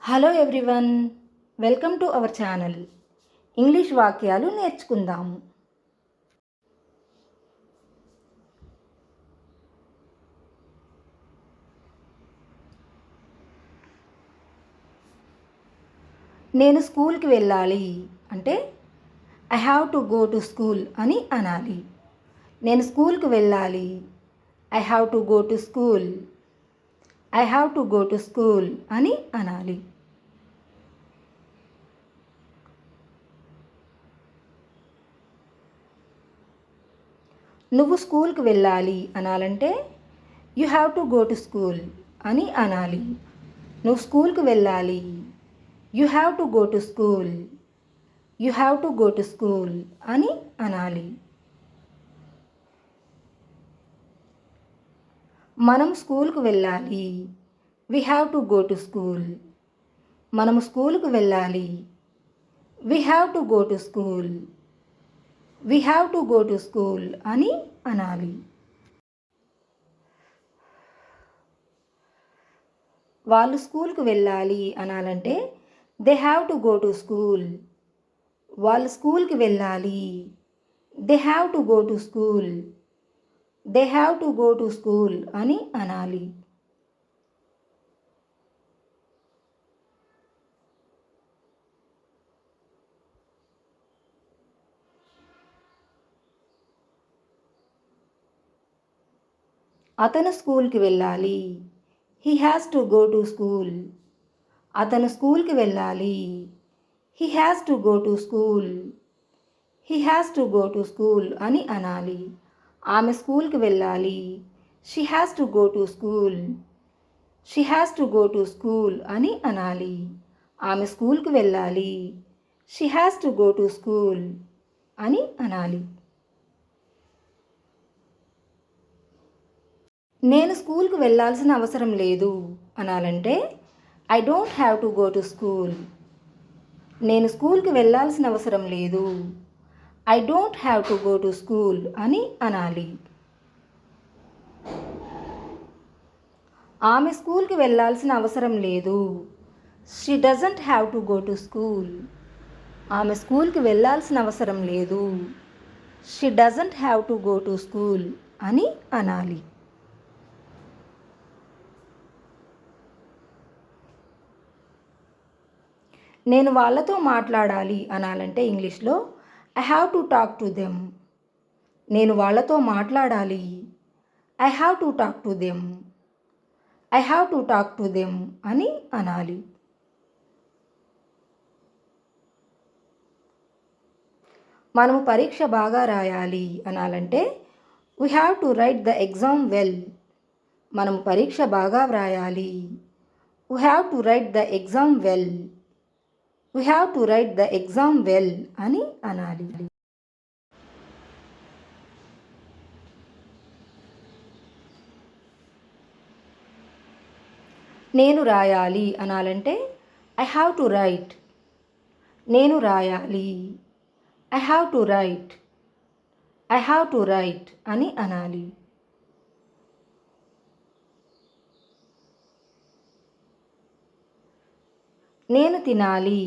Hello everyone, welcome to our channel. English వాక్యాలు నేర్చుకుందాము. నేను స్కూల్కి వెళ్ళాలి అంటే I have to go to school అని అనాలి. నేను స్కూల్కి వెళ్ళాలి, I have to go to school. I have to go to school అని అనాలి. నువ్వు స్కూల్కి వెళ్ళాలి అనాలంటే you have to go to school అని అనాలి. నువ్వు స్కూల్కి వెళ్ళాలి, you have to go to school. You have to go to school అని అనాలి. మనం స్కూల్కి వెళ్ళాలి, we have to go to school. మనం స్కూల్కి వెళ్ళాలి, we have to go to school. We have to go to school అని అనాలి. వాళ్ళు స్కూల్కి వెళ్ళాలి అనాలంటే they have to go to school. వాళ్ళు స్కూల్కి వెళ్ళాలి, they have to go to school. They have to go to school అని అనాలి. అతను స్కూల్కి వెళ్ళాలి, he has to go to school. అతను స్కూల్కి వెళ్ళాలి, he has to go to school. He has to go to school అని అనాలి. ఆమె స్కూల్కి వెళ్ళాలి, she has to go to school. She has to go to school అని అనాలి. ఆమె స్కూల్కి వెళ్ళాలి, she has to go to school అని అనాలి. నేను స్కూల్కి వెళ్ళాల్సిన అవసరం లేదు అనాలంటే I don't have to go to school. నేను స్కూల్కి వెళ్ళాల్సిన అవసరం లేదు, I don't have to go to school అని అనాలి. ఆమె స్కూల్కి వెళ్ళాల్సిన అవసరం లేదు, she doesn't have to go to school. ఆమె స్కూల్కి వెళ్ళాల్సిన అవసరం లేదు, she doesn't have to go to school అని అనాలి. నేను వాళ్ళతో మాట్లాడాలి అనాలంటే ఇంగ్లీష్లో I have to talk to them. నేను వాళ్ళతో మాట్లాడాలి, I have to talk to them. I have to talk to them అని అనాలి. మనము పరీక్ష బాగా రాయాలి అనాలంటే we have to write the exam well. మనము పరీక్ష బాగా వ్రాయాలి, we have to write the exam well. We have to write the exam well అని అనాలి. నేను రాయాలి అనాలంటే ఐ హ్యావ్ టు రైట్. నేను రాయాలి, I have to right. I have to right అని అనాలి. నేను తినాలి,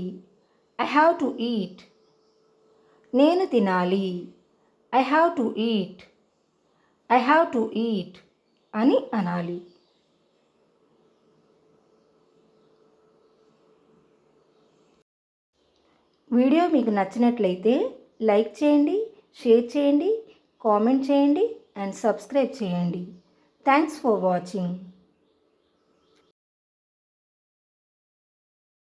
ఐ హ్యావ్ టు ఈట్. నేను తినాలి, I have to eat. I have to eat అని అనాలి. వీడియో మీకు నచ్చినట్లయితే లైక్ చేయండి, షేర్ చేయండి, కామెంట్ చేయండి అండ్ సబ్స్క్రైబ్ చేయండి. Thanks for watching.